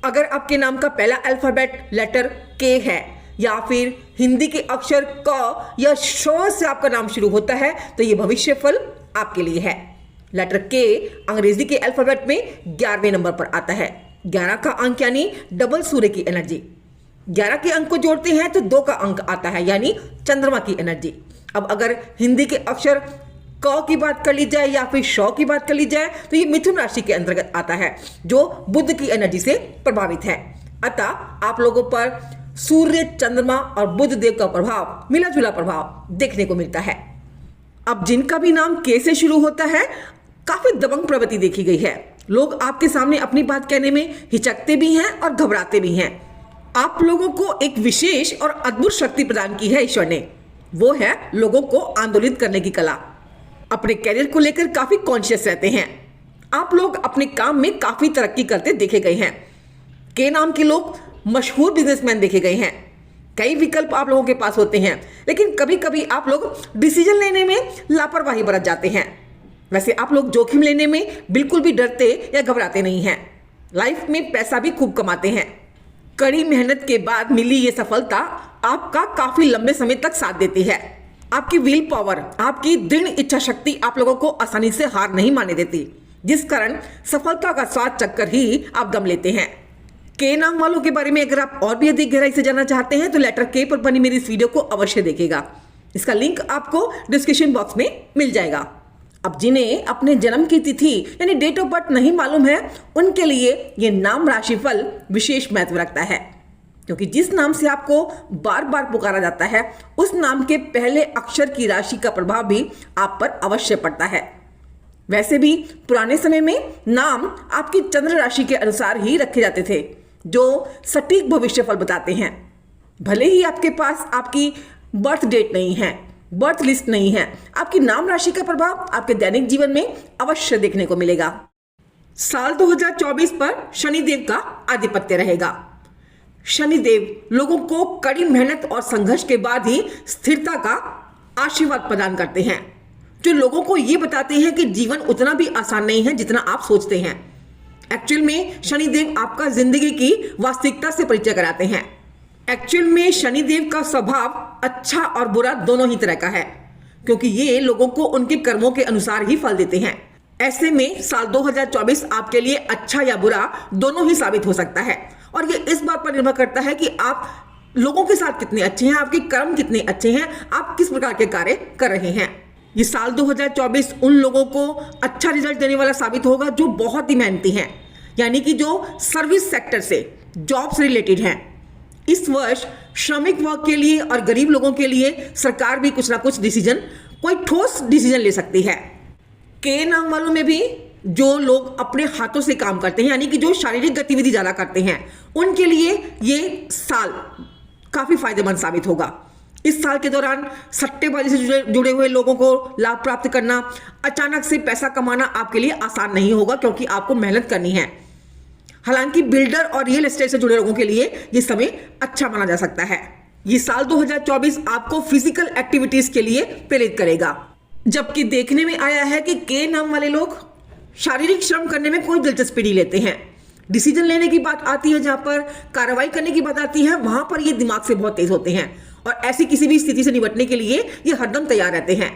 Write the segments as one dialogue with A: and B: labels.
A: अगर आपके नाम का पहला अल्फाबेट लेटर के है या फिर हिंदी के अक्षर क या श से आपका नाम शुरू होता है तो ये भविष्य फल आपके लिए है। लेटर के अंग्रेजी के अल्फाबेट में 11वें नंबर पर आता है। 11 का अंक यानी डबल सूर्य की एनर्जी। 11 के अंक को जोड़ते हैं तो 2 का अंक आता है यानी चंद्रमा की एनर्जी। अब अगर हिंदी के अक्षर क की बात कर ली जाए या फिर श की बात कर ली जाए तो ये मिथुन राशि के अंतर्गत आता है जो बुध की एनर्जी से प्रभावित है। अतः आप लोगों पर सूर्य, चंद्रमा और बुध देव का प्रभाव, मिला जुला प्रभाव देखने को मिलता है। अब जिनका भी नाम के से शुरू होता है काफी दबंग प्रवृत्ति देखी गई है। लोग आपके सामने अपनी बात कहने में हिचकते भी हैं और घबराते भी हैं। आप लोगों को एक विशेष और अद्भुत शक्ति प्रदान की है ईश्वर ने, वो है लोगों को आंदोलित करने की कला। अपने करियर को लेकर काफी कॉन्शियस रहते हैं। आप लोग अपने काम में काफी तरक्की करते देखे गए हैं। के नाम के लोग मशहूर बिजनेसमैन देखे गए हैं। कई विकल्प आप लोगों के पास होते हैं, लेकिन कभी कभी आप लोग डिसीजन लेने में लापरवाही बरत जाते हैं। वैसे आप लोग जोखिम लेने में बिल्कुल भी डरते या घबराते नहीं हैं। लाइफ में पैसा भी खूब कमाते हैं। कड़ी मेहनत के बाद मिली ये सफलता आपका काफी लंबे समय तक साथ देती है। आपकी विल पावर, आपकी दृढ़ इच्छा शक्ति आप लोगों को आसानी से हार नहीं मानने देती, जिस कारण सफलता का स्वाद चखकर ही आप दम लेते हैं। के नाम वालों के बारे में अगर आप और भी अधिक गहराई से जानना चाहते हैं तो लेटर के पर बनी मेरी इस वीडियो को अवश्य देखिएगा। इसका लिंक आपको डिस्क्रिप्शन बॉक्स में मिल जाएगा। अब जिन्हें अपने जन्म की तिथि यानी डेट ऑफ बर्थ नहीं मालूम है उनके लिए ये नाम राशिफल विशेष महत्व रखता है, क्योंकि जिस नाम से आपको बार बार पुकारा जाता है उस नाम के पहले अक्षर की राशि का प्रभाव भी आप पर अवश्य पड़ता है। वैसे भी पुराने समय में नाम आपकी चंद्र राशि के अनुसार ही रखे जाते थे, जो सटीक भविष्यफल बताते हैं। भले ही आपके पास आपकी बर्थ डेट नहीं है, बर्थ लिस्ट नहीं है, आपकी नाम राशि का प्रभाव आपके दैनिक जीवन में अवश्य देखने को मिलेगा। साल 2024 पर शनिदेव का आधिपत्य रहेगा। शनिदेव लोगों को कड़ी मेहनत और संघर्ष के बाद ही स्थिरता का आशीर्वाद प्रदान करते हैं, जो लोगों को ये बताते हैं कि जीवन उतना भी आसान नहीं है जितना आप सोचते हैं। एक्चुअल में शनिदेव आपका जिंदगी की वास्तविकता से परिचय कराते हैं। एक्चुअल में शनिदेव का स्वभाव अच्छा और बुरा दोनों ही तरह का है, क्योंकि ये लोगों को उनके कर्मों के अनुसार ही फल देते हैं। ऐसे में साल 2024 आपके लिए अच्छा या बुरा दोनों ही साबित हो सकता है, और ये इस बात पर निर्भर करता है कि आप लोगों के साथ कितने अच्छे हैं, आपके कर्म कितने अच्छे हैं, आप किस प्रकार के कार्य कर रहे हैं। ये साल 2024 उन लोगों को अच्छा रिजल्ट देने वाला साबित होगा जो बहुत ही मेहनती हैं, यानी कि जो सर्विस सेक्टर से, जॉब से रिलेटेड हैं। इस वर्ष श्रमिक वर्ग के लिए और गरीब लोगों के लिए सरकार भी कुछ ना कुछ डिसीजन, कोई ठोस डिसीजन ले सकती है। के नाम वालों में भी जो लोग अपने हाथों से काम करते हैं, यानी कि जो शारीरिक गतिविधि ज्यादा करते हैं, उनके लिए ये साल काफी फायदेमंद साबित होगा। इस साल के दौरान सट्टेबाजी से जुड़े हुए लोगों को लाभ प्राप्त करना, अचानक से पैसा कमाना आपके लिए आसान नहीं होगा, क्योंकि आपको मेहनत करनी है। हालांकि बिल्डर और रियल एस्टेट से जुड़े लोगों के लिए ये समय अच्छा माना जा सकता है। ये साल 2024 आपको फिजिकल एक्टिविटीज के लिए प्रेरित करेगा, जबकि देखने में आया है कि के नाम वाले लोग शारीरिक श्रम करने में कोई दिलचस्पी नहीं लेते हैं। डिसीजन लेने की बात आती है, जहां पर कार्रवाई करने की बात आती है, वहां पर ये दिमाग से बहुत तेज होते हैं और ऐसी किसी भी स्थिति से निपटने के लिए ये हरदम तैयार रहते हैं।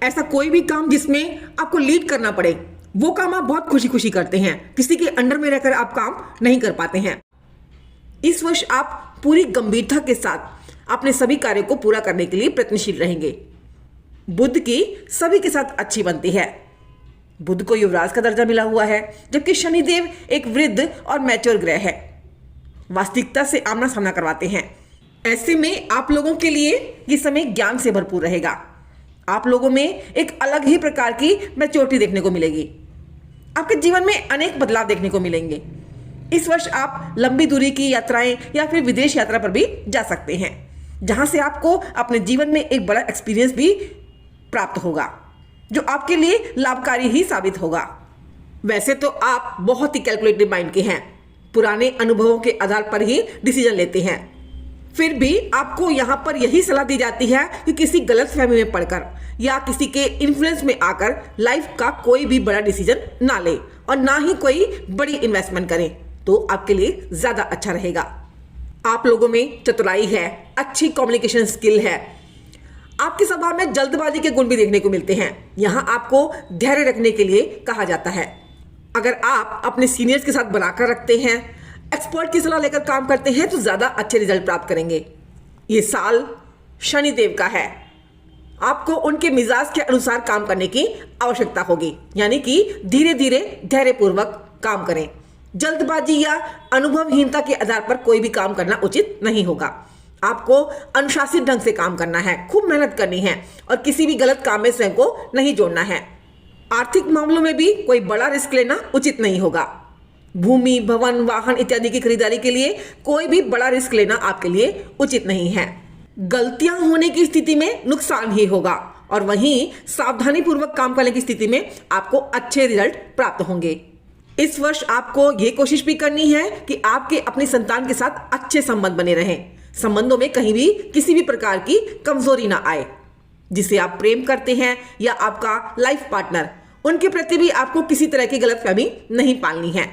A: ऐसा कोई भी काम जिसमें आपको लीड करना पड़े, वो काम आप बहुत खुशी खुशी करते हैं। किसी के अंडर में रहकर आप काम नहीं कर पाते हैं। इस वर्ष आप पूरी गंभीरता के साथ अपने सभी कार्यों को पूरा करने के लिए प्रयत्नशील रहेंगे। बुध की सभी के साथ अच्छी बनती है। बुध को युवराज का दर्जा मिला हुआ है, जबकि शनिदेव एक वृद्ध और मैच्योर ग्रह है, वास्तविकता से आमना सामना करवाते हैं। ऐसे में आप लोगों के लिए ये समय ज्ञान से भरपूर रहेगा। आप लोगों में एक अलग ही प्रकार की मैच्योरिटी देखने को मिलेगी। आपके जीवन में अनेक बदलाव देखने को मिलेंगे। इस वर्ष आप लंबी दूरी की यात्राएं या फिर विदेश यात्रा पर भी जा सकते हैं, जहां से आपको अपने जीवन में एक बड़ा एक्सपीरियंस भी प्राप्त होगा, जो आपके लिए लाभकारी ही साबित होगा। वैसे तो आप बहुत ही कैलकुलेटिव माइंड के हैं, पुराने अनुभवों के आधार पर ही डिसीजन लेते हैं। फिर भी आपको यहाँ पर यही सलाह दी जाती है कि किसी गलतफहमी में पड़कर या किसी के इन्फ्लुएंस में आकर लाइफ का कोई भी बड़ा डिसीजन ना ले और ना ही कोई बड़ी इन्वेस्टमेंट करें, तो आपके लिए ज्यादा अच्छा रहेगा। आप लोगों में चतुराई है, अच्छी कम्युनिकेशन स्किल है। आपके स्वभाव में जल्दबाजी के गुण भी देखने को मिलते हैं। यहाँ आपको धैर्य रखने के लिए कहा जाता है। अगर आप अपने सीनियर्स के साथ बनाकर रखते हैं, एक्सपर्ट की सलाह लेकर काम करते हैं तो ज़्यादा अच्छे रिजल्ट प्राप्त करेंगे। ये साल शनिदेव का है। आपको उनके मिजाज के अनुसार काम करने की आवश्यकता होगी, यानी कि धीरे धीरे धैर्यपूर्वक काम करें। जल्दबाजी या अनुभवहीनता के आधार पर कोई भी काम करना उचित नहीं होगा। आपको अनुशासित ढंग से काम करना है, खूब मेहनत करनी है और किसी भी गलत काम में स्वयं को नहीं जोड़ना है। आर्थिक मामलों में भी कोई बड़ा रिस्क लेना उचित नहीं होगा। भूमि, भवन, वाहन इत्यादि की खरीदारी के लिए कोई भी बड़ा रिस्क लेना आपके लिए उचित नहीं है। गलतियां होने की स्थिति में नुकसान ही होगा और वहीं सावधानी पूर्वक काम करने की स्थिति में आपको अच्छे रिजल्ट प्राप्त होंगे। इस वर्ष आपको ये कोशिश भी करनी है कि आपके अपनी संतान के साथ अच्छे संबंध बने रहें। संबंधों में कहीं भी किसी भी प्रकार की कमजोरी ना आए। जिसे आप प्रेम करते हैं या आपका लाइफ पार्टनर, उनके प्रति भी आपको किसी तरह की गलतफहमी नहीं पालनी है,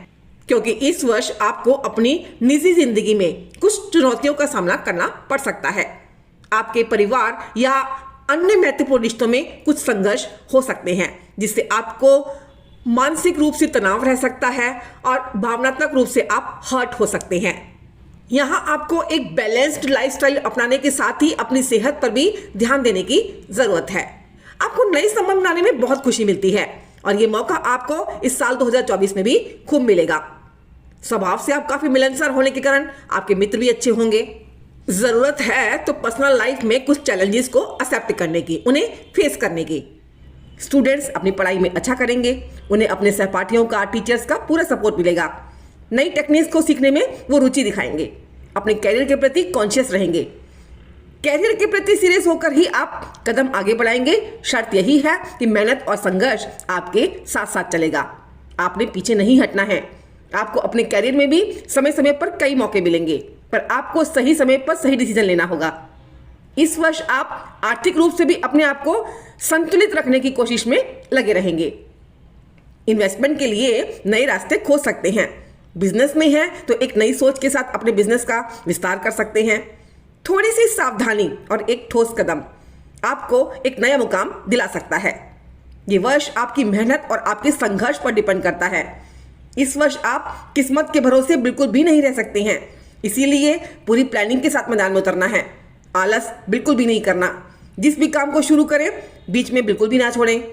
A: क्योंकि इस वर्ष आपको अपनी निजी जिंदगी में कुछ चुनौतियों का सामना करना पड़ सकता है। आपके परिवार या अन्य महत्वपूर्ण रिश्तों में कुछ संघर्ष हो सकते हैं, जिससे आपको मानसिक रूप से तनाव रह सकता है और भावनात्मक रूप से आप हर्ट हो सकते हैं। यहाँ आपको एक बैलेंस्ड लाइफस्टाइल अपनाने के साथ ही अपनी सेहत पर भी ध्यान देने की जरूरत है। आपको नए संबंध बनाने में बहुत खुशी मिलती है और ये मौका आपको इस साल 2024 में भी खूब मिलेगा। स्वभाव से आप काफी मिलनसार होने के कारण आपके मित्र भी अच्छे होंगे। जरूरत है तो पर्सनल लाइफ में कुछ चैलेंजेस को एक्सेप्ट करने की, उन्हें फेस करने की। स्टूडेंट्स अपनी पढ़ाई में अच्छा करेंगे, उन्हें अपने सहपाठियों का, टीचर्स का पूरा सपोर्ट मिलेगा। नई टेक्निक्स को सीखने में वो रुचि दिखाएंगे। अपने कैरियर के प्रति कॉन्शियस रहेंगे। कैरियर के प्रति सीरियस होकर ही आप कदम आगे बढ़ाएंगे। शर्त यही है कि मेहनत और संघर्ष आपके साथ साथ चलेगा। आपने पीछे नहीं हटना है। आपको अपने कैरियर में भी समय समय पर कई मौके मिलेंगे, पर आपको सही समय पर सही डिसीजन लेना होगा। इस वर्ष आप आर्थिक रूप से भी अपने आप को संतुलित रखने की कोशिश में लगे रहेंगे। इन्वेस्टमेंट के लिए नए रास्ते खोज सकते हैं। बिजनेस में है तो एक नई सोच के साथ अपने बिजनेस का विस्तार कर सकते हैं। थोड़ी सी सावधानी और एक ठोस कदम आपको एक नया मुकाम दिला सकता है। ये वर्ष आपकी मेहनत और आपके संघर्ष पर डिपेंड करता है। इस वर्ष आप किस्मत के भरोसे बिल्कुल भी नहीं रह सकते हैं, इसीलिए पूरी प्लानिंग के साथ मैदान में उतरना है। आलस बिल्कुल भी नहीं करना। जिस भी काम को शुरू करें बीच में बिल्कुल भी ना छोड़ें।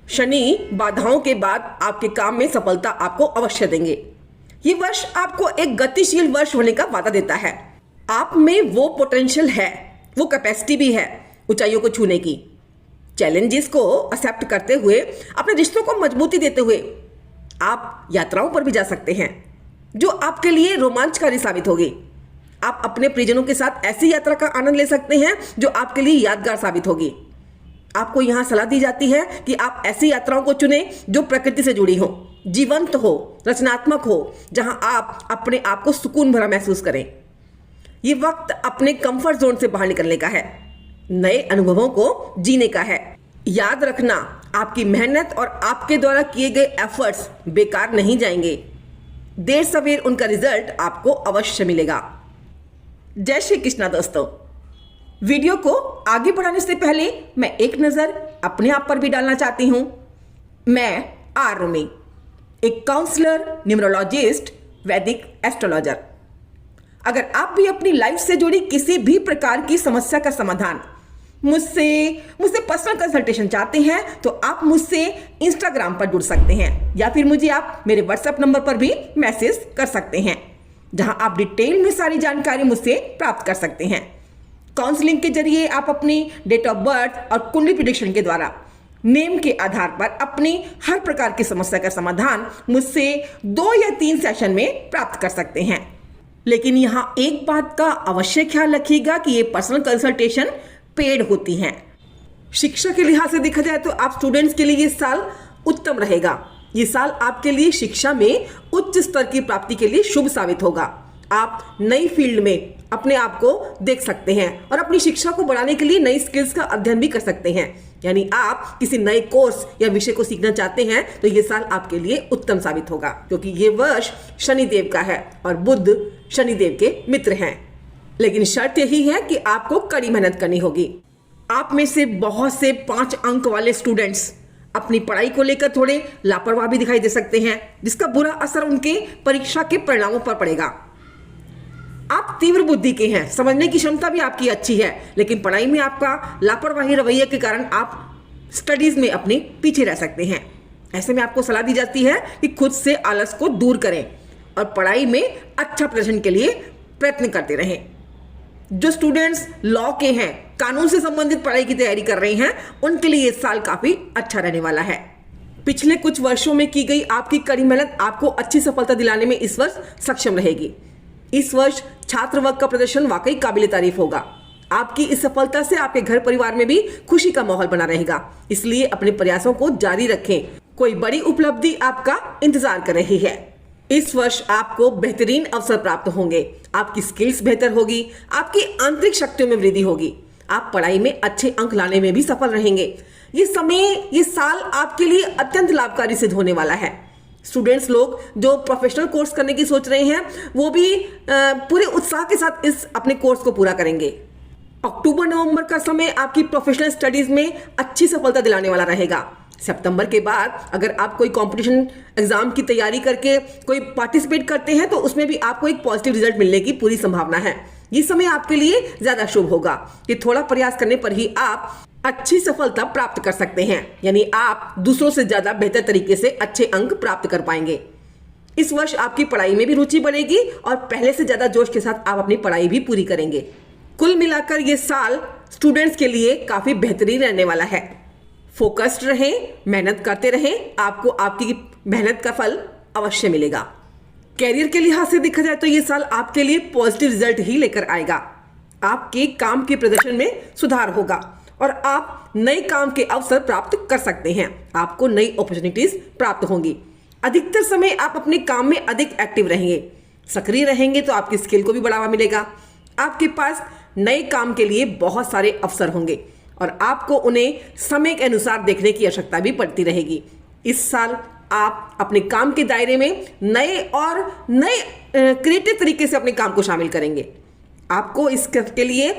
A: शनि बाधाओं के बाद आपके काम में सफलता आपको अवश्य देंगे। ये वर्ष आपको एक गतिशील वर्ष होने का वादा देता है। आप में वो पोटेंशियल है, वो कैपेसिटी भी है ऊंचाइयों को छूने की। चैलेंजेस को एक्सेप्ट करते हुए, अपने रिश्तों को मजबूती देते हुए आप यात्राओं पर भी जा सकते हैं, जो आपके लिए रोमांचकारी साबित होगी। आप अपने प्रियजनों के साथ ऐसी यात्रा का आनंद ले सकते हैं जो आपके लिए यादगार साबित होगी। आपको यहाँ सलाह दी जाती है कि आप ऐसी यात्राओं को चुनें जो प्रकृति से जुड़ी हो, जीवंत हो, रचनात्मक हो, जहां आप अपने आप को सुकून भरा महसूस करें। ये वक्त अपने कंफर्ट जोन से बाहर निकलने का है, नए अनुभवों को जीने का है। याद रखना, आपकी मेहनत और आपके द्वारा किए गए एफर्ट्स बेकार नहीं जाएंगे। देर सवेर उनका रिजल्ट आपको अवश्य मिलेगा। जय श्री कृष्णा दोस्तों। वीडियो को आगे बढ़ाने से पहले मैं एक नजर अपने आप पर भी डालना चाहती हूं। मैं आर रूमी, एक काउंसलर, न्यूमरोलॉजिस्ट, वैदिक एस्ट्रोलॉजर। अगर आप भी अपनी लाइफ से जुड़ी किसी भी प्रकार की समस्या का समाधान मुझसे पर्सनल कंसल्टेशन चाहते हैं तो आप मुझसे इंस्टाग्राम पर जुड़ सकते हैं या फिर मुझे आप मेरे व्हाट्सएप नंबर पर भी मैसेज कर सकते हैं, जहां आप डिटेल में सारी जानकारी मुझसे प्राप्त कर सकते हैं। काउंसलिंग के जरिए आप अपनी डेट ऑफ बर्थ और कुंडली प्रेडिक्शन के द्वारा नेम के आधार पर अपनी हर प्रकार की समस्या का समाधान मुझसे 2 या 3 सेशन में प्राप्त कर सकते हैं। लेकिन यहाँ एक बात का अवश्य ख्याल रखिएगा कि ये पर्सनल कंसल्टेशन पेड होती हैं। शिक्षा के लिहाज से देखा जाए तो आप स्टूडेंट्स के लिए ये साल उत्तम रहेगा। ये साल आपके लिए शिक्षा में उच्च स्तर की प्राप्ति के लिए शुभ साबित होगा। आप नई फील्ड में अपने आप को देख सकते हैं और अपनी शिक्षा को बढ़ाने के लिए नई स्किल्स का अध्ययन भी कर सकते हैं। यानी आप किसी नए कोर्स या विषय को सीखना चाहते हैं तो ये साल आपके लिए उत्तम साबित होगा, क्योंकि ये वर्ष शनिदेव का है और बुध शनिदेव के मित्र हैं। लेकिन शर्त यही है कि आपको कड़ी मेहनत करनी होगी। आप में से बहुत से 5 अंक वाले स्टूडेंट्स अपनी पढ़ाई को लेकर थोड़े लापरवाह भी दिखाई दे सकते हैं, जिसका बुरा असर उनके परीक्षा के परिणामों पर पड़ेगा। आप तीव्र बुद्धि के हैं, समझने की क्षमता भी आपकी अच्छी है, लेकिन पढ़ाई में आपका लापरवाही रवैये के कारण आप स्टडीज में अपने पीछे रह सकते हैं। ऐसे में आपको सलाह दी जाती है कि खुद से आलस को दूर करें और पढ़ाई में अच्छा प्रदर्शन के लिए प्रयत्न करते रहें। जो स्टूडेंट्स लॉ के हैं, कानून से संबंधित पढ़ाई की तैयारी कर रहे हैं, उनके लिए ये साल काफी अच्छा रहने वाला है। पिछले कुछ वर्षों में की गई आपकी कड़ी मेहनत आपको अच्छी सफलता दिलाने में इस वर्ष सक्षम रहेगी। इस वर्ष छात्र वर्ग का प्रदर्शन वाकई काबिल तारीफ होगा। आपकी इस सफलता से आपके घर परिवार में भी खुशी का माहौल बना रहेगा, इसलिए अपने प्रयासों को जारी रखें। कोई बड़ी उपलब्धि आपका इंतजार कर रही है। इस वर्ष आपको बेहतरीन अवसर प्राप्त होंगे, आपकी स्किल्स बेहतर होगी, आपकी आंतरिक शक्तियों में वृद्धि होगी, आप पढ़ाई में अच्छे अंक लाने में भी सफल रहेंगे। ये साल आपके लिए अत्यंत लाभकारी सिद्ध होने वाला है। स्टूडेंट्स लोग जो प्रोफेशनल कोर्स करने की सोच रहे हैं, वो भी पूरे उत्साह के साथ इस अपने कोर्स को पूरा करेंगे। अक्टूबर नवंबर का समय आपकी प्रोफेशनल स्टडीज में अच्छी सफलता दिलाने वाला रहेगा। सितंबर के बाद अगर आप कोई कंपटीशन एग्जाम की तैयारी करके कोई पार्टिसिपेट करते हैं तो उसमें भी आपको एक पॉजिटिव रिजल्ट मिलने की पूरी संभावना है। ये समय आपके लिए ज्यादा शुभ होगा कि थोड़ा प्रयास करने पर ही आप अच्छी सफलता प्राप्त कर सकते हैं, यानी आप दूसरों से ज्यादा बेहतर तरीके से अच्छे अंक प्राप्त कर पाएंगे। इस वर्ष आपकी पढ़ाई में भी रुचि बढ़ेगी और पहले से ज्यादा जोश के साथ आप अपनी पढ़ाई भी पूरी करेंगे। कुल मिलाकर ये साल स्टूडेंट्स के लिए काफी बेहतरीन रहने वाला है। फोकस्ड रहें, मेहनत करते रहें, आपको आपकी मेहनत का फल अवश्य मिलेगा। कैरियर के लिहाज से देखा जाए तो ये साल आपके लिए पॉजिटिव रिजल्ट ही लेकर आएगा। आपके काम के प्रदर्शन में सुधार होगा और आप नए काम के अवसर प्राप्त कर सकते हैं। आपको नई अपॉर्चुनिटीज प्राप्त होंगी। अधिकतर समय आप अपने काम में अधिक एक्टिव रहेंगे, सक्रिय रहेंगे तो आपकी स्किल को भी बढ़ावा मिलेगा। आपके पास नए काम के लिए बहुत सारे अवसर होंगे और आपको उन्हें समय के अनुसार देखने की आवश्यकता भी पड़ती रहेगी। इस साल आप अपने काम के दायरे में नए क्रिएटिव तरीके से अपने काम को शामिल करेंगे। आपको इसके लिए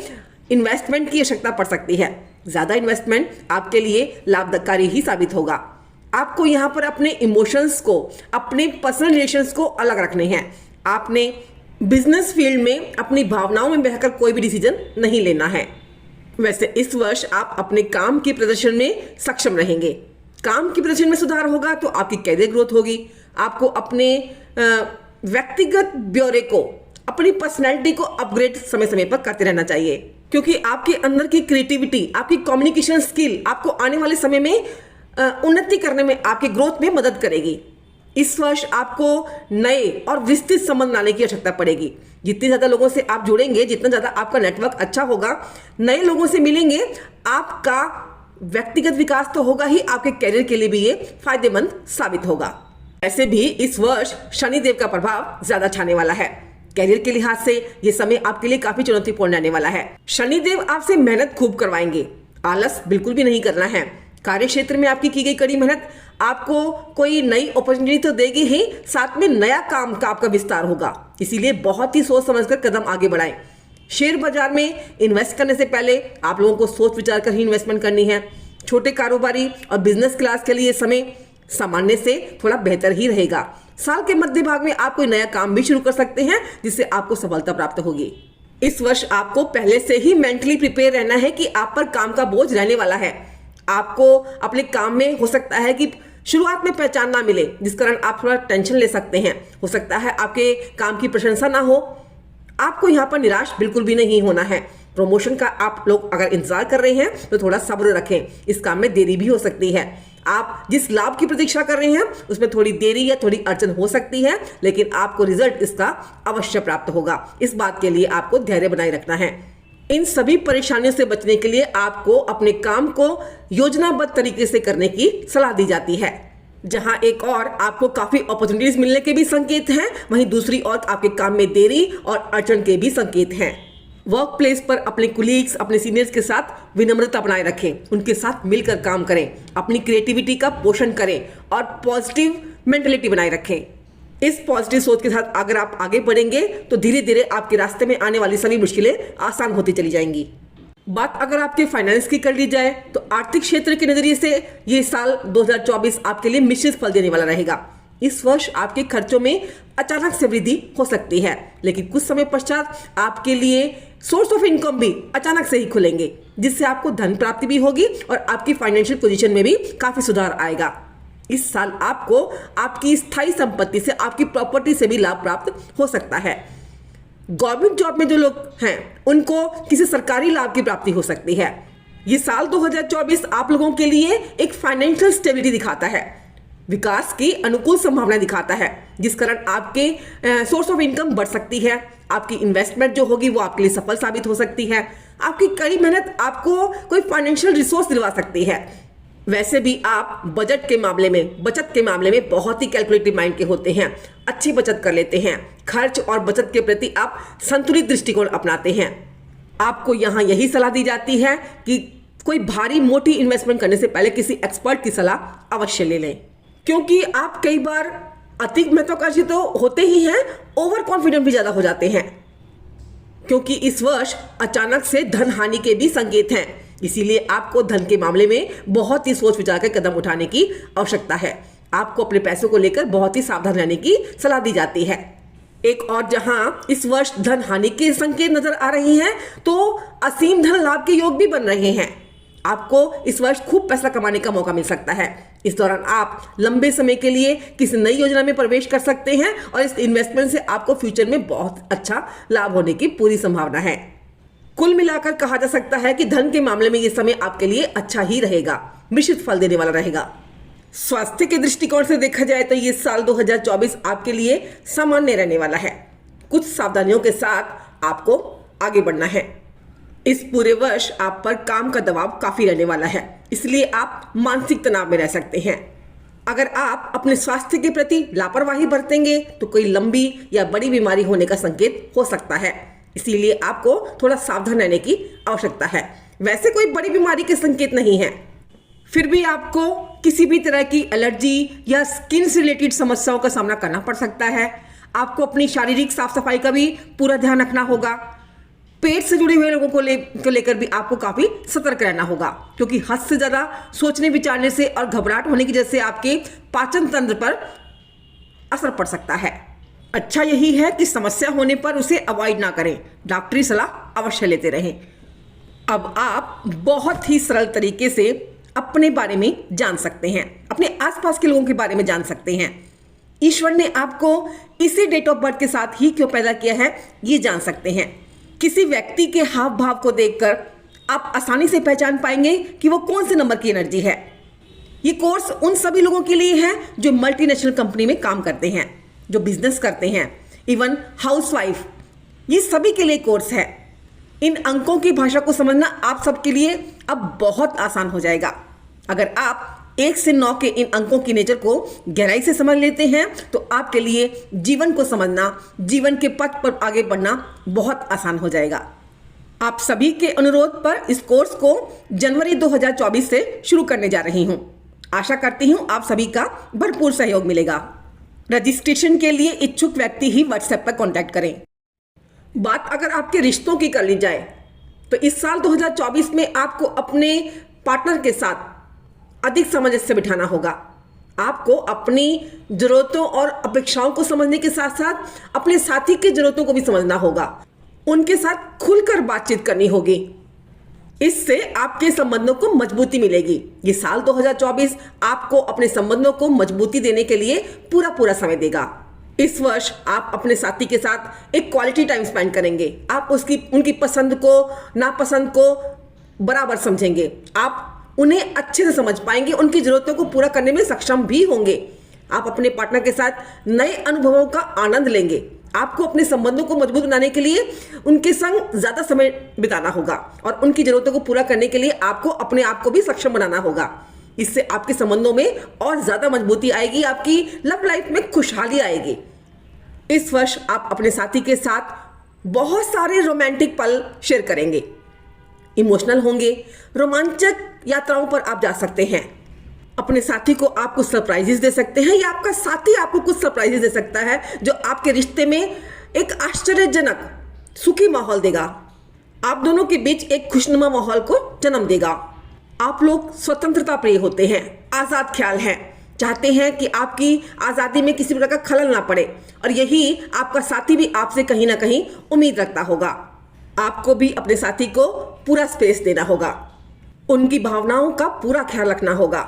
A: इन्वेस्टमेंट की आवश्यकता पड़ सकती है। ज़्यादा इन्वेस्टमेंट आपके लिए लाभकारी ही साबित होगा। आपको यहाँ पर अपने इमोशंस को, अपने पर्सनल रिलेशंस को अलग रखने हैं। आपने बिजनेस फील्ड में अपनी भावनाओं में बहकर कोई भी डिसीजन नहीं लेना है। वैसे इस वर्ष आप अपने काम के प्रदर्शन में सक्षम रहेंगे। काम के प्रदर्शन में सुधार होगा तो आपकी कैरियर ग्रोथ होगी। आपको अपने व्यक्तिगत ब्यौरे को, अपनी पर्सनैलिटी को अपग्रेड समय समय पर करते रहना चाहिए, क्योंकि आपके अंदर की क्रिएटिविटी, आपकी कम्युनिकेशन स्किल आपको आने वाले समय में उन्नति करने में, आपके ग्रोथ में मदद करेगी। इस वर्ष आपको नए और विस्तृत संबंध बनाने की आवश्यकता पड़ेगी। जितने ज़्यादा लोगों से आप जुड़ेंगे, जितना ज़्यादा आपका नेटवर्क अच्छा होगा, नए लोगों से मिलेंगे, आपका व्यक्तिगत विकास तो होगा ही, आपके कैरियर के लिए भी ये फायदेमंद साबित होगा। ऐसे भी इस वर्ष शनिदेव का प्रभाव ज्यादा छाने वाला है। कैरियर के लिहाज से ये समय आपके लिए काफी चुनौतीपूर्ण रहने वाला है। शनिदेव आपसे मेहनत खूब करवाएंगे, आलस बिल्कुल भी नहीं करना है। कार्य क्षेत्र में आपकी की गई कड़ी मेहनत आपको कोई नई अपॉर्चुनिटी तो देगी ही, साथ में नया काम का आपका विस्तार होगा। इसीलिए बहुत ही सोच समझकर कदम आगे बढ़ाएं। शेयर बाजार में इन्वेस्ट करने से पहले आप लोगों को सोच विचार कर ही इन्वेस्टमेंट करनी है। छोटे कारोबारी और बिजनेस क्लास के लिए समय सामान्य से थोड़ा बेहतर ही रहेगा। साल के मध्य भाग में आप कोई नया काम भी शुरू कर सकते हैं, जिससे आपको सफलता प्राप्त होगी। इस वर्ष आपको पहले से ही मेंटली प्रिपेयर रहना है कि आप पर काम का बोझ रहने वाला है। आपको अपने काम में हो सकता है कि शुरुआत में पहचान ना मिले, जिस कारण आप थोड़ा टेंशन ले सकते हैं। हो सकता है आपके काम की प्रशंसा ना हो। आपको यहाँ पर निराश बिल्कुल भी नहीं होना है। प्रमोशन का आप लोग अगर इंतजार कर रहे हैं तो थोड़ा सब्र रखें, इस काम में देरी भी हो सकती है। आप जिस लाभ की प्रतीक्षा कर रहे हैं उसमें थोड़ी देरी या थोड़ी अड़चन हो सकती है, लेकिन आपको रिजल्ट इसका अवश्य प्राप्त होगा। इस बात के लिए आपको धैर्य बनाए रखना है। इन सभी परेशानियों से बचने के लिए आपको अपने काम को योजनाबद्ध तरीके से करने की सलाह दी जाती है। जहां एक और आपको काफी अपॉर्चुनिटीज मिलने के भी संकेत हैं, वहीं दूसरी ओर आपके काम में देरी और अड़चन के भी संकेत हैं। वर्क प्लेस पर अपने कुलीग्स, अपने सीनियर्स के साथ विनम्रता बनाए रखें, उनके साथ मिलकर काम करें, अपनी क्रिएटिविटी का पोषण करें और पॉजिटिव मेंटलिटी बनाए रखें। इस पॉजिटिव सोच के साथ अगर आप आगे बढ़ेंगे तो धीरे धीरे आपके रास्ते में आने वाली सभी मुश्किलें आसान होती चली जाएंगी। बात अगर आपके फाइनेंस की कर ली जाए तो आर्थिक क्षेत्र के नजरिए से ये साल 2024 आपके लिए मिश्रित फल देने वाला रहेगा। इस वर्ष आपके खर्चों में अचानक से वृद्धि हो सकती है, लेकिन कुछ समय पश्चात आपके लिए सोर्स ऑफ इनकम भी अचानक से ही खुलेंगे, जिससे आपको धन प्राप्ति भी होगी और आपकी फाइनेंशियल पोजीशन में भी काफी सुधार आएगा। इस साल आपको आपकी स्थायी संपत्ति से, आपकी प्रॉपर्टी से भी लाभ प्राप्त हो सकता है। गवर्नमेंट जॉब में जो लोग हैं उनको किसी सरकारी लाभ की प्राप्ति हो सकती है। ये साल 2024 आप लोगों के लिए एक फाइनेंशियल स्टेबिलिटी दिखाता है, विकास की अनुकूल संभावना दिखाता है, जिस कारण आपके सोर्स ऑफ इनकम बढ़ सकती है। आपकी इन्वेस्टमेंट जो होगी वो आपके लिए सफल साबित हो सकती है। आपकी कड़ी मेहनत आपको कोई फाइनेंशियल रिसोर्स दिलवा सकती है। वैसे भी आप बजट के मामले में, बचत के मामले में बहुत ही कैलकुलेटिव माइंड के होते हैं, अच्छी बचत कर लेते हैं। खर्च और बचत के प्रति आप संतुलित दृष्टिकोण अपनाते हैं। आपको यहाँ यही सलाह दी जाती है कि कोई भारी मोटी इन्वेस्टमेंट करने से पहले किसी एक्सपर्ट की सलाह अवश्य ले लें, क्योंकि आप कई बार अधिक महत्वाकांक्षी तो होते ही हैं, ओवर कॉन्फिडेंट भी ज्यादा हो जाते हैं, क्योंकि इस वर्ष अचानक से धन हानि के भी संकेत हैं। इसीलिए आपको धन के मामले में बहुत ही सोच विचार कर कदम उठाने की आवश्यकता है। आपको अपने पैसों को लेकर बहुत ही सावधान रहने की सलाह दी जाती है। एक और जहां इस वर्ष धन हानि के संकेत नजर आ रही हैं, तो असीम धन लाभ के योग भी बन रहे हैं। आपको इस वर्ष खूब पैसा कमाने का मौका मिल सकता है। इस दौरान आप लंबे समय के लिए किसी नई योजना में प्रवेश कर सकते हैं और इस इन्वेस्टमेंट से आपको फ्यूचर में बहुत अच्छा लाभ होने की पूरी संभावना है। कुल मिलाकर कहा जा सकता है कि धन के मामले में यह समय आपके लिए अच्छा ही रहेगा, मिश्रित फल देने वाला रहेगा। स्वास्थ्य के दृष्टिकोण से देखा जाए तो ये साल 2024 आपके लिए सामान्य रहने वाला है। कुछ सावधानियों के साथ आपको आगे बढ़ना है। इस पूरे वर्ष आप पर काम का दबाव काफी रहने वाला है, इसलिए आप मानसिक तनाव में रह सकते हैं। अगर आप अपने स्वास्थ्य के प्रति लापरवाही बरतेंगे तो कोई लंबी या बड़ी बीमारी होने का संकेत हो सकता है, इसीलिए आपको थोड़ा सावधान रहने की आवश्यकता है। वैसे कोई बड़ी बीमारी के संकेत नहीं है, फिर भी आपको किसी भी तरह की एलर्जी या स्किन से रिलेटेड समस्याओं का सामना करना पड़ सकता है। आपको अपनी शारीरिक साफ सफाई का भी पूरा ध्यान रखना होगा। पेट से जुड़े हुए लोगों को लेकर भी आपको काफी सतर्क रहना होगा, क्योंकि हद से ज्यादा सोचने विचारने से और घबराहट होने की वजह से आपके पाचन तंत्र पर असर पड़ सकता है। अच्छा यही है कि समस्या होने पर उसे अवॉइड ना करें, डॉक्टरी सलाह अवश्य लेते रहें। अब आप बहुत ही सरल तरीके से अपने बारे में जान सकते हैं, अपने आसपास के लोगों के बारे में जान सकते हैं। ईश्वर ने आपको इसी डेट ऑफ बर्थ के साथ ही क्यों पैदा किया है ये जान सकते हैं। किसी व्यक्ति के हाव भाव को देखकर आप आसानी से पहचान पाएंगे कि वो कौन से नंबर की एनर्जी है। ये कोर्स उन सभी लोगों के लिए है जो मल्टीनेशनल कंपनी में काम करते हैं, जो बिजनेस करते हैं, इवन हाउसवाइफ, ये सभी के लिए कोर्स है। इन अंकों की भाषा को समझना आप सबके लिए अब बहुत आसान हो जाएगा। अगर आप 1 से 9 के इन अंकों की नेचर को गहराई से समझ लेते हैं तो आपके लिए जीवन को समझना, जीवन के पथ पर आगे बढ़ना बहुत आसान हो जाएगा। आप सभी के अनुरोध पर इस कोर्स को जनवरी 2024 से शुरू करने जा रही हूं। आशा करती हूं आप सभी का भरपूर सहयोग मिलेगा। रजिस्ट्रेशन के लिए इच्छुक व्यक्ति ही व्हाट्सएप पर कॉन्टैक्ट करें। बात अगर आपके रिश्तों की कर ली जाए तो इस साल 2024 में आपको अपने पार्टनर के साथ अधिक समझ से बिठाना होगा। आपको अपनी जरूरतों और अपेक्षाओं को समझने के साथ साथ अपने साथी की जरूरतों को भी समझना होगा। उनके साथ खुलकर बातचीत करनी होगी। इससे आपके संबंधों को मजबूती मिलेगी। ये साल 2024 आपको अपने संबंधों को मजबूती देने के लिए पूरा समय देगा। इस वर्ष आप अपने साथी के साथ एक क्वालिटी टाइम स्पेंड करेंगे। आप उनकी पसंद को, नापसंद को बराबर समझेंगे। आप उन्हें अच्छे से समझ पाएंगे, उनकी जरूरतों को पूरा करने में सक्षम भी होंगे। आप अपने पार्टनर के साथ नए अनुभवों का आनंद लेंगे। आपको अपने संबंधों को मजबूत बनाने के लिए उनके संग ज्यादा समय बिताना होगा और उनकी जरूरतों को पूरा करने के लिए आपको अपने आप को भी सक्षम बनाना होगा। इससे आपके संबंधों में और ज्यादा मजबूती आएगी, आपकी लव लाइफ में खुशहाली आएगी। इस वर्ष आप अपने साथी के साथ बहुत सारे रोमांटिक पल शेयर करेंगे, इमोशनल होंगे। रोमांचक यात्राओं पर आप जा सकते हैं। अपने साथी को आप कुछ सरप्राइजेस दे सकते हैं या आपका साथी आपको कुछ सरप्राइजेस दे सकता है जो आपके रिश्ते में एक आश्चर्यजनक सुखी माहौल देगा। आप दोनों के बीच एक खुशनुमा माहौल को जन्म देगा। आप लोग स्वतंत्रता प्रिय होते हैं, आज़ाद ख्याल हैं, चाहते हैं कि आपकी आज़ादी में किसी प्रकार का खलल ना पड़े और यही आपका साथी भी आपसे कहीं ना कहीं उम्मीद रखता होगा। आपको भी अपने साथी को पूरा स्पेस देना होगा, उनकी भावनाओं का पूरा ख्याल रखना होगा।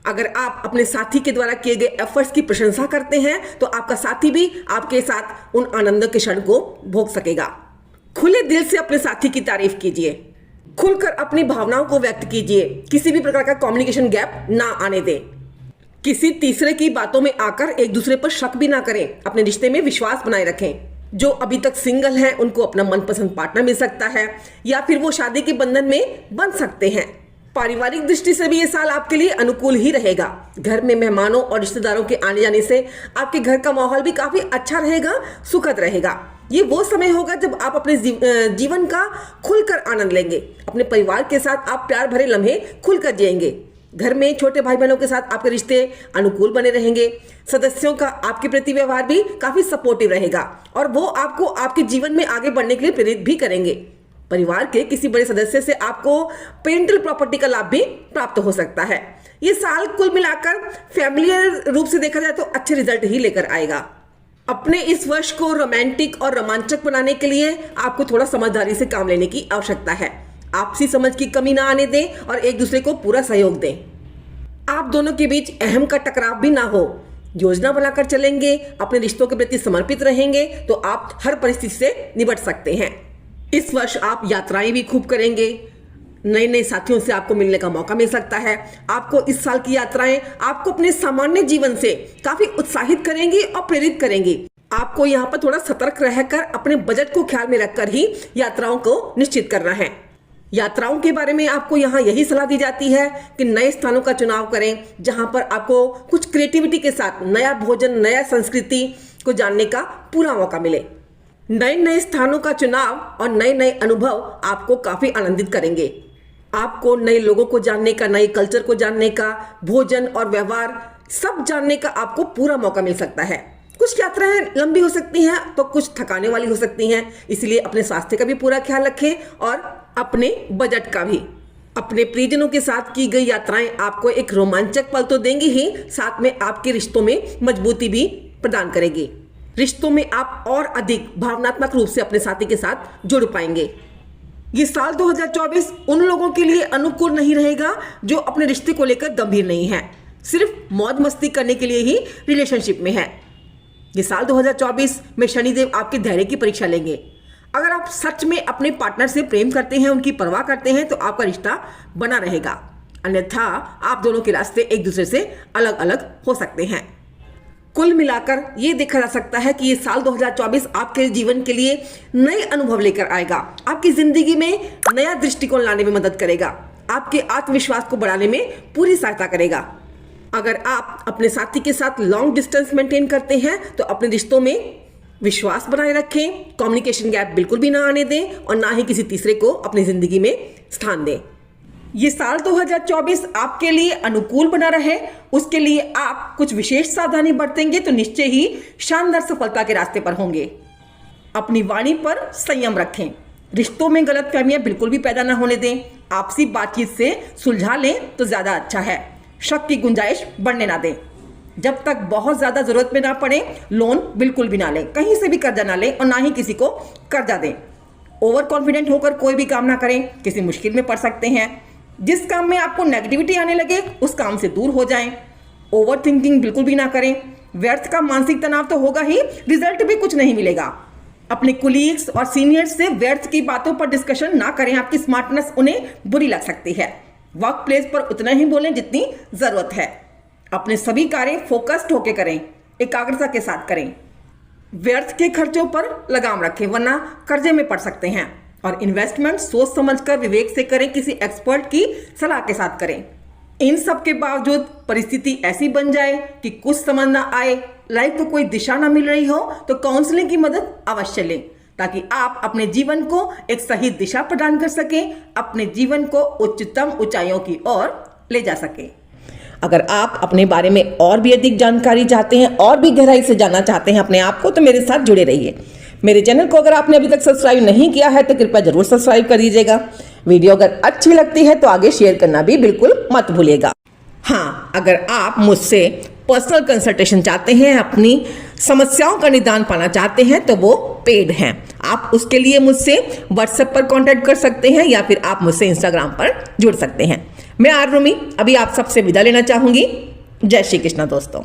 A: अगर आप अपने साथी के द्वारा किए गए एफर्ट्स की प्रशंसा करते हैं तो आपका साथी भी आपके साथ उन आनंद के क्षण को भोग सकेगा। खुले दिल से अपने साथी की तारीफ कीजिए, खुलकर अपनी भावनाओं को व्यक्त कीजिए। किसी भी प्रकार का कम्युनिकेशन गैप ना आने दें। किसी तीसरे की बातों में आकर एक दूसरे पर शक भी ना करें। अपने रिश्ते में विश्वास बनाए रखें। जो अभी तक सिंगल हैं उनको अपना मनपसंद पार्टनर मिल सकता है या फिर वो शादी के बंधन में बंध सकते हैं। पारिवारिक दृष्टि से भी ये साल आपके लिए अनुकूल ही रहेगा। घर में मेहमानों और रिश्तेदारों के आने जाने से आपके घर का माहौल भी काफी अच्छा रहेगा, सुखद रहेगा। ये वो समय होगा जब आप अपने जीवन का खुलकर आनंद लेंगे। अपने परिवार के साथ आप प्यार भरे लम्हे खुलकर जिएंगे। घर में छोटे भाई बहनों के साथ आपके रिश्ते अनुकूल बने रहेंगे। सदस्यों का आपके प्रति व्यवहार भी काफी सपोर्टिव रहेगा और वो आपको आपके जीवन में आगे बढ़ने के लिए प्रेरित भी करेंगे। परिवार के किसी बड़े सदस्य से आपको पेरेंटल प्रॉपर्टी का लाभ भी प्राप्त हो सकता है। ये साल कुल मिलाकर फैमिलियर रूप से देखा जाए तो अच्छे रिजल्ट ही लेकर आएगा। अपने इस वर्ष को रोमांटिक और रोमांचक बनाने के लिए आपको थोड़ा समझदारी से काम लेने की आवश्यकता है। आपसी समझ की कमी ना आने दें और एक दूसरे को पूरा सहयोग दें। आप दोनों के बीच अहम का टकराव भी ना हो। योजना बनाकर चलेंगे, अपने रिश्तों के प्रति समर्पित रहेंगे तो आप हर परिस्थिति से निपट सकते हैं। इस वर्ष आप यात्राएं भी खूब करेंगे। नए नए साथियों से आपको मिलने का मौका मिल सकता है। आपको इस साल की यात्राएं आपको अपने सामान्य जीवन से काफी उत्साहित करेंगी और प्रेरित करेंगी। आपको यहाँ पर थोड़ा सतर्क रहकर अपने बजट को ख्याल में रखकर ही यात्राओं को निश्चित करना है। यात्राओं के बारे में आपको यहाँ यही सलाह दी जाती है कि नए स्थानों का चुनाव करें जहाँ पर आपको कुछ क्रिएटिविटी के साथ नया भोजन, नया संस्कृति को जानने का पूरा मौका मिले। नए नए स्थानों का चुनाव और नए नए अनुभव आपको काफी आनंदित करेंगे। आपको नए लोगों को जानने का, नए कल्चर को जानने का, भोजन और व्यवहार सब जानने का आपको पूरा मौका मिल सकता है। कुछ यात्राएं लंबी हो सकती हैं तो कुछ थकाने वाली हो सकती हैं, इसलिए अपने स्वास्थ्य का भी पूरा ख्याल रखें और अपने बजट का भी। अपने प्रियजनों के साथ की गई यात्राएं आपको एक रोमांचक पल तो देंगी ही, साथ में आपके रिश्तों में मजबूती भी प्रदान करेगी। रिश्तों में आप और अधिक भावनात्मक रूप से अपने साथी के साथ जुड़ पाएंगे। ये साल 2024 उन लोगों के लिए अनुकूल नहीं रहेगा जो अपने रिश्ते को लेकर गंभीर नहीं है, सिर्फ मौज मस्ती करने के लिए ही रिलेशनशिप में है। ये साल 2024 में शनिदेव आपके धैर्य की परीक्षा लेंगे। अगर आप सच में अपने पार्टनर से प्रेम करते हैं, उनकी परवाह करते हैं तो आपका रिश्ता बना रहेगा, अन्यथा आप दोनों के रास्ते एक दूसरे से अलग अलग हो सकते हैं। कुल मिलाकर ये देखा जा सकता है कि ये साल 2024 आपके जीवन के लिए नए अनुभव लेकर आएगा, आपकी जिंदगी में नया दृष्टिकोण लाने में मदद करेगा, आपके आत्मविश्वास को बढ़ाने में पूरी सहायता करेगा। अगर आप अपने साथी के साथ लॉन्ग डिस्टेंस मेंटेन करते हैं तो अपने रिश्तों में विश्वास बनाए रखें, कम्युनिकेशन गैप बिल्कुल भी ना आने दें और ना ही किसी तीसरे को अपनी जिंदगी में स्थान दें। ये साल 2024 आपके लिए अनुकूल बना रहे, उसके लिए आप कुछ विशेष सावधानी बरतेंगे तो निश्चय ही शानदार सफलता के रास्ते पर होंगे। अपनी वाणी पर संयम रखें, रिश्तों में गलतफहमियां बिल्कुल भी पैदा ना होने दें, आपसी बातचीत से सुलझा लें तो ज्यादा अच्छा है। शक की गुंजाइश बढ़ने ना दें। जब तक बहुत ज्यादा जरूरत में ना पड़े लोन बिल्कुल भी ना लें, कहीं से भी कर्जा ना लें और ना ही किसी को कर्जा दें। ओवर कॉन्फिडेंट होकर कोई भी काम ना करें, किसी मुश्किल में पड़ सकते हैं। जिस काम में आपको नेगेटिविटी आने लगे उस काम से दूर हो जाएं। ओवर थिंकिंग बिल्कुल भी ना करें, व्यर्थ का मानसिक तनाव तो होगा ही, रिजल्ट भी कुछ नहीं मिलेगा। अपने कुलीग्स और सीनियर्स से व्यर्थ की बातों पर डिस्कशन ना करें, आपकी स्मार्टनेस उन्हें बुरी लग सकती है। वर्क प्लेस पर उतना ही बोलें जितनी जरूरत है। अपने सभी कार्य फोकस्ड होकर करें, एकाग्रता के साथ करें। व्यर्थ के खर्चों पर लगाम रखें वरना कर्जे में पड़ सकते हैं। और इन्वेस्टमेंट सोच समझकर विवेक से करें, किसी एक्सपर्ट की सलाह के साथ करें। इन सब के बावजूद परिस्थिति ऐसी बन जाए कि कुछ समझ ना आए, लाइफ को कोई दिशा ना मिल रही हो तो काउंसलिंग की मदद अवश्य लें। ताकि आप अपने जीवन को एक सही दिशा प्रदान कर सकें, अपने जीवन को उच्चतम ऊंचाइयों की ओर ले जा सकें। अगर आप अपने बारे में और भी अधिक जानकारी चाहते हैं और भी गहराई से जानना चाहते हैं अपने आप को, तो मेरे साथ जुड़े रहिए। मेरे चैनल को अगर आपने अभी तक सब्सक्राइब नहीं किया है तो कृपया जरूर सब्सक्राइब कर दीजिएगा। वीडियो अगर अच्छी लगती है तो आगे शेयर करना भी बिल्कुल मत भूलिएगा। हाँ, अगर आप मुझसे पर्सनल कंसल्टेशन चाहते हैं, अपनी समस्याओं का निदान पाना चाहते हैं, तो वो पेड हैं। आप उसके लिए मुझसे व्हाट्सएप पर कांटेक्ट कर सकते हैं या फिर आप मुझसे इंस्टाग्राम पर जुड़ सकते हैं। मैं आरुमि अभी आप सबसे विदा लेना चाहूंगी। जय श्री कृष्ण दोस्तों।